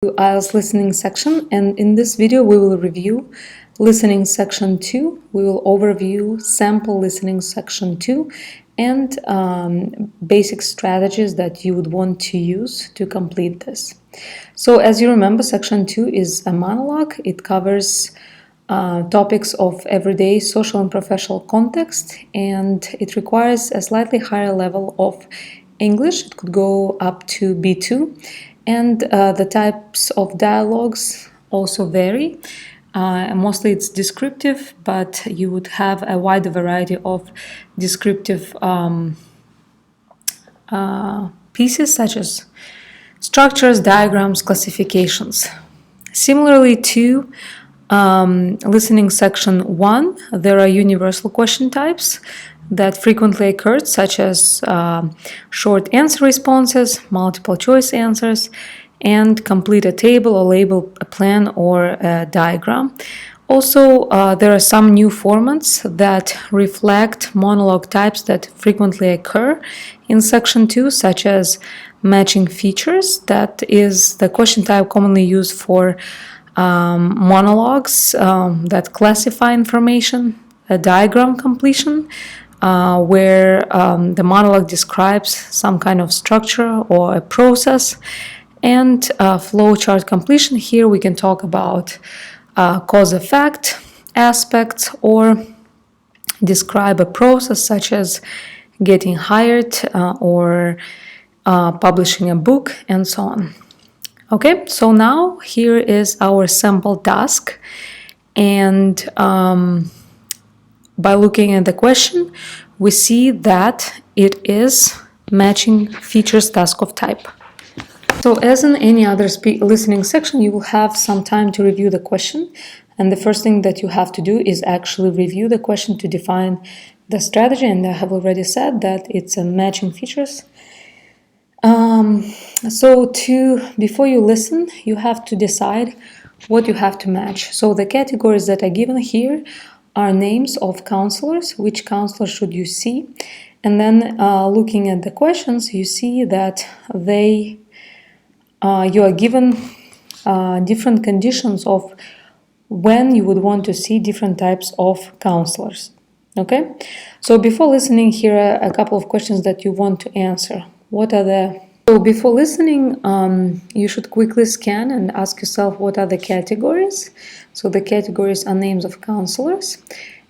IELTS listening section, and in this video we will review listening section 2. We will overview sample listening section 2 and basic strategies that you would want to use to complete this. So as you remember, section 2 is a monologue. It covers topics of everyday social and professional context, and it requires a slightly higher level of English. It could go up to B2. And the types of dialogues also vary. Mostly it's descriptive, but you would have a wide variety of descriptive pieces such as structures, diagrams, classifications. Similarly to listening section 1, there are universal question types that frequently occurred, such as short answer responses, multiple choice answers, and complete a table or label a plan or a diagram. Also, there are some new formats that reflect monologue types that frequently occur in section 2, such as matching features. That is the question type commonly used for monologues that classify information, a diagram completion, where the monologue describes some kind of structure or a process, and flowchart completion. Here we can talk about cause-effect aspects or describe a process such as getting hired or publishing a book and so on. Okay, so now here is our sample task, and by looking at the question, we see that it is matching features task of type. So as in any other listening section, you will have some time to review the question. And the first thing that you have to do is actually review the question to define the strategy. And I have already said that it's a matching features. Before you listen, you have to decide what you have to match. So the categories that are given here are names of counselors. Which counselor should you see? And then looking at the questions, you see that you are given different conditions of when you would want to see different types of counselors. Okay? So before listening, here are a couple of questions that you want to answer. So before listening, you should quickly scan and ask yourself what are the categories. So the categories are names of counselors,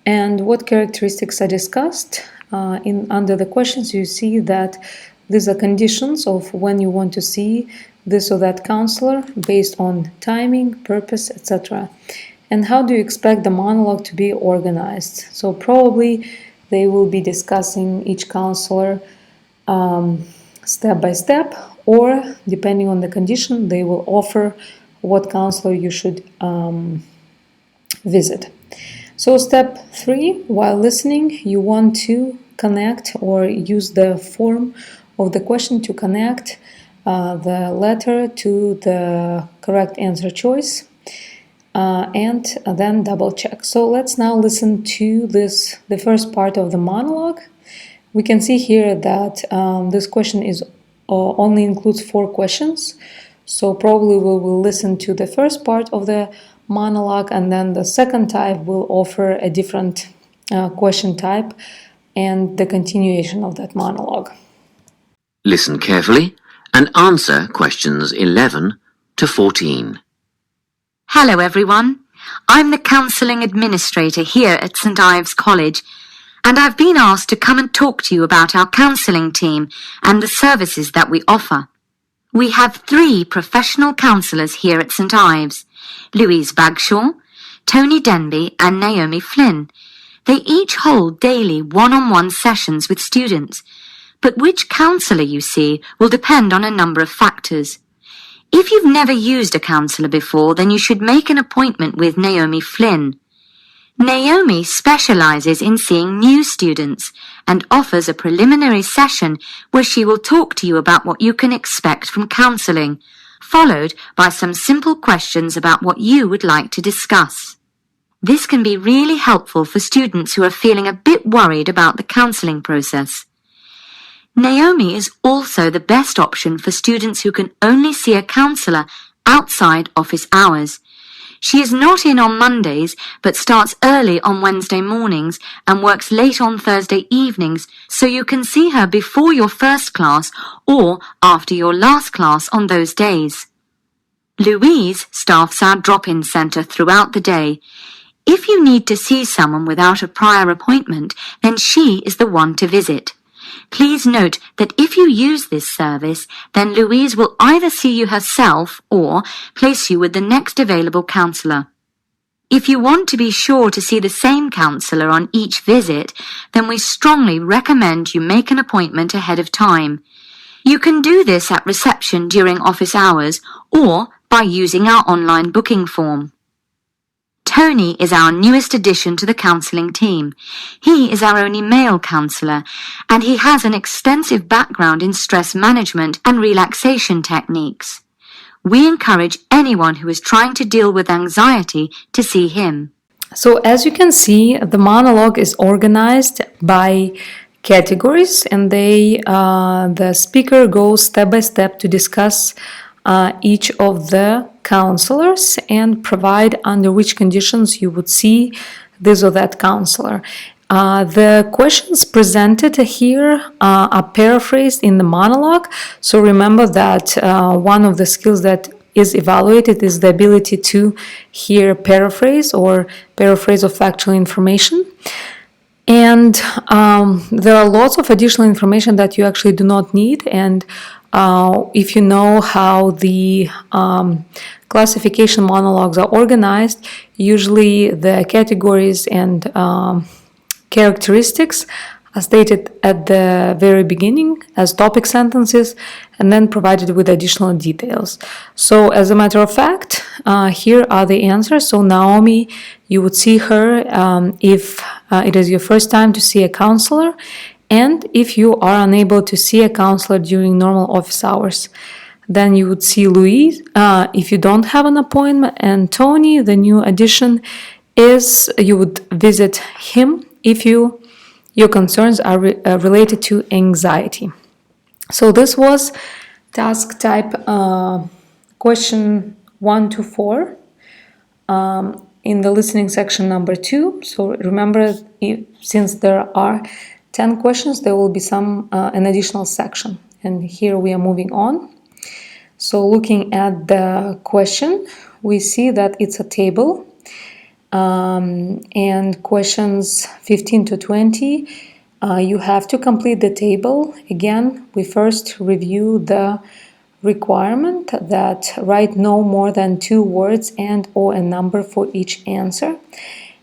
and what characteristics are discussed. Under the questions, you see that these are conditions of when you want to see this or that counselor based on timing, purpose, etc. And how do you expect the monologue to be organized? So probably they will be discussing each counselor step by step, or depending on the condition, they will offer what counselor you should visit. So step 3, while listening, you want to connect or use the form of the question to connect the letter to the correct answer choice, and then double check. So let's now listen to the first part of the monologue. We can see here that this question only includes 4 questions. So probably we will listen to the first part of the monologue, and then the second type will offer a different question type and the continuation of that monologue. Listen carefully and answer questions 11 to 14. Hello everyone. I'm the Counselling Administrator here at St Ives College, and I've been asked to come and talk to you about our counselling team and the services that we offer. We have 3 professional counsellors here at St Ives, Louise Bagshaw, Tony Denby and Naomi Flynn. They each hold daily one-on-one sessions with students, but which counsellor you see will depend on a number of factors. If you've never used a counsellor before, then you should make an appointment with Naomi Flynn. Naomi specialises in seeing new students and offers a preliminary session where she will talk to you about what you can expect from counselling, followed by some simple questions about what you would like to discuss. This can be really helpful for students who are feeling a bit worried about the counselling process. Naomi is also the best option for students who can only see a counsellor outside office hours. She is not in on Mondays, but starts early on Wednesday mornings and works late on Thursday evenings, so you can see her before your first class or after your last class on those days. Louise staffs our drop-in centre throughout the day. If you need to see someone without a prior appointment, then she is the one to visit. Please note that if you use this service, then Louise will either see you herself or place you with the next available counsellor. If you want to be sure to see the same counsellor on each visit, then we strongly recommend you make an appointment ahead of time. You can do this at reception during office hours or by using our online booking form. Tony is our newest addition to the counselling team. He is our only male counsellor, and he has an extensive background in stress management and relaxation techniques. We encourage anyone who is trying to deal with anxiety to see him. So as you can see, the monologue is organized by categories, and the speaker goes step by step to discuss each of the counselors and provide under which conditions you would see this or that counselor. The questions presented here are paraphrased in the monologue. So remember that one of the skills that is evaluated is the ability to hear paraphrase or paraphrase of factual information. And there are lots of additional information that you actually do not need. And if you know how the classification monologues are organized, usually the categories and characteristics are stated at the very beginning as topic sentences and then provided with additional details. So as a matter of fact, here are the answers. So Naomi, you would see her if it is your first time to see a counselor, and if you are unable to see a counselor during normal office hours. Then you would see Louise if you don't have an appointment, and Tony, the new addition, is you would visit him if your concerns are related to anxiety. So this was task type question 1 to 4 in the listening section number 2. So remember, since there are 10 questions, there will be an additional section. And here we are moving on. So looking at the question, we see that it's a table. And questions 15 to 20, you have to complete the table. Again, we first review the requirement that write no more than 2 words and or a number for each answer.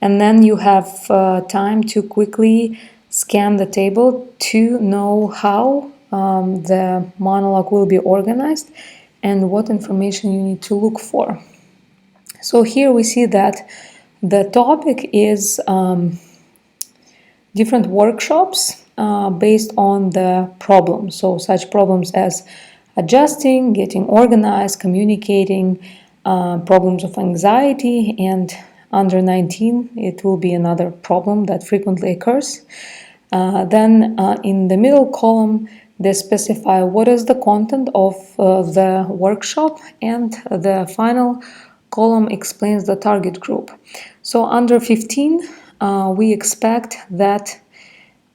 And then you have time to quickly scan the table to know how the monologue will be organized and what information you need to look for. So here we see that the topic is different workshops based on the problem. So such problems as adjusting, getting organized, communicating, problems of anxiety, and under 19, it will be another problem that frequently occurs. Then in the middle column, they specify what is the content of the workshop, and the final column explains the target group. So under 15, we expect that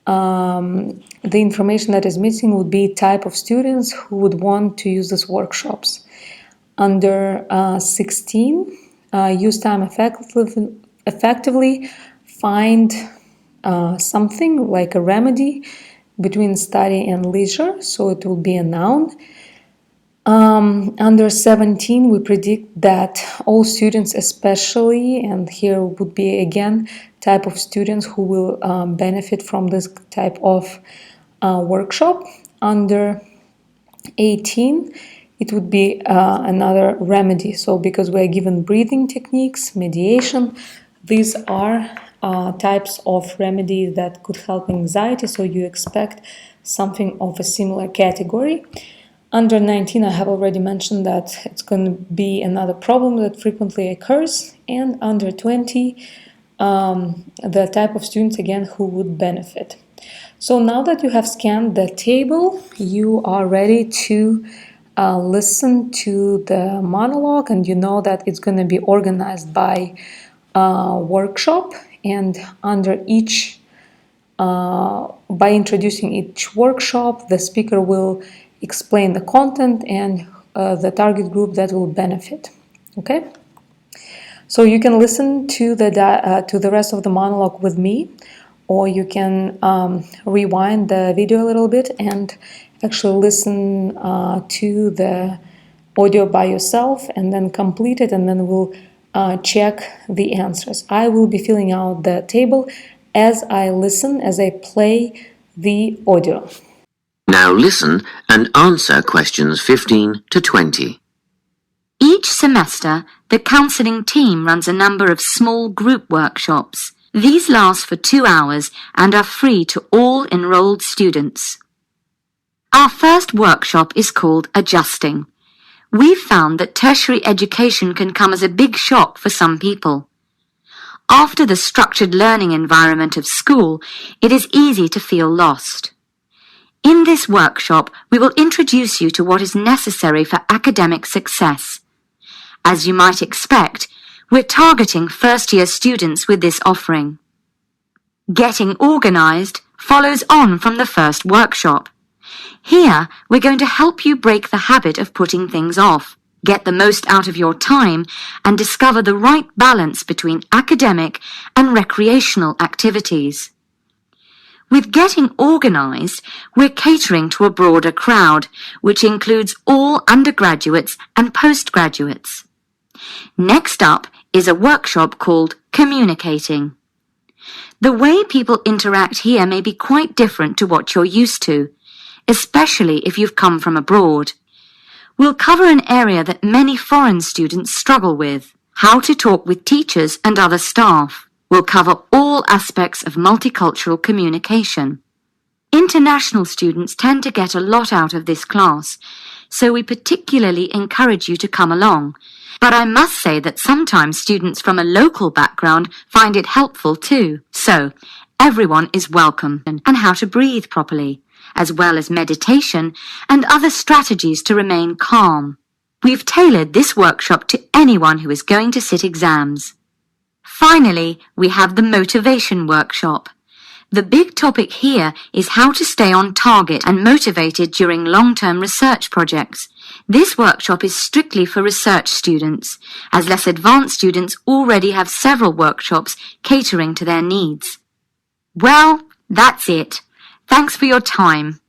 the information that is missing would be type of students who would want to use these workshops. Under 16, use time effectively, find something like a remedy between study and leisure, so it will be a noun. Under 17, we predict that all students especially, and here would be again type of students who will benefit from this type of workshop. Under 18, it would be another remedy. So because we are given breathing techniques, mediation, these are types of remedies that could help anxiety, so you expect something of a similar category. Under 19, I have already mentioned that it's going to be another problem that frequently occurs. And under 20, the type of students, again, who would benefit. So now that you have scanned the table, you are ready to listen to the monologue, and you know that it's going to be organized by workshop, and under each by introducing each workshop, the speaker will explain the content and the target group that will benefit. Okay, so you can listen to the rest of the monologue with me, or you can rewind the video a little bit and actually listen to the audio by yourself, and then complete it, and then we'll check the answers. I will be filling out the table as I listen, as I play the audio. Now listen and answer questions 15 to 20. Each semester, the counselling team runs a number of small group workshops. These last for 2 hours and are free to all enrolled students. Our first workshop is called Adjusting. We've found that tertiary education can come as a big shock for some people. After the structured learning environment of school, it is easy to feel lost. In this workshop, we will introduce you to what is necessary for academic success. As you might expect, we're targeting first-year students with this offering. Getting organised follows on from the first workshop. Here, we're going to help you break the habit of putting things off, get the most out of your time, and discover the right balance between academic and recreational activities. With Getting Organised, we're catering to a broader crowd, which includes all undergraduates and postgraduates. Next up is a workshop called Communicating. The way people interact here may be quite different to what you're used to, especially if you've come from abroad. We'll cover an area that many foreign students struggle with: how to talk with teachers and other staff. We'll cover all aspects of multicultural communication. International students tend to get a lot out of this class, so we particularly encourage you to come along. But I must say that sometimes students from a local background find it helpful too. So, everyone is welcome, and how to breathe properly, as well as meditation and other strategies to remain calm. We've tailored this workshop to anyone who is going to sit exams. Finally, we have the motivation workshop. The big topic here is how to stay on target and motivated during long-term research projects. This workshop is strictly for research students, as less advanced students already have several workshops catering to their needs. Well, that's it. Thanks for your time.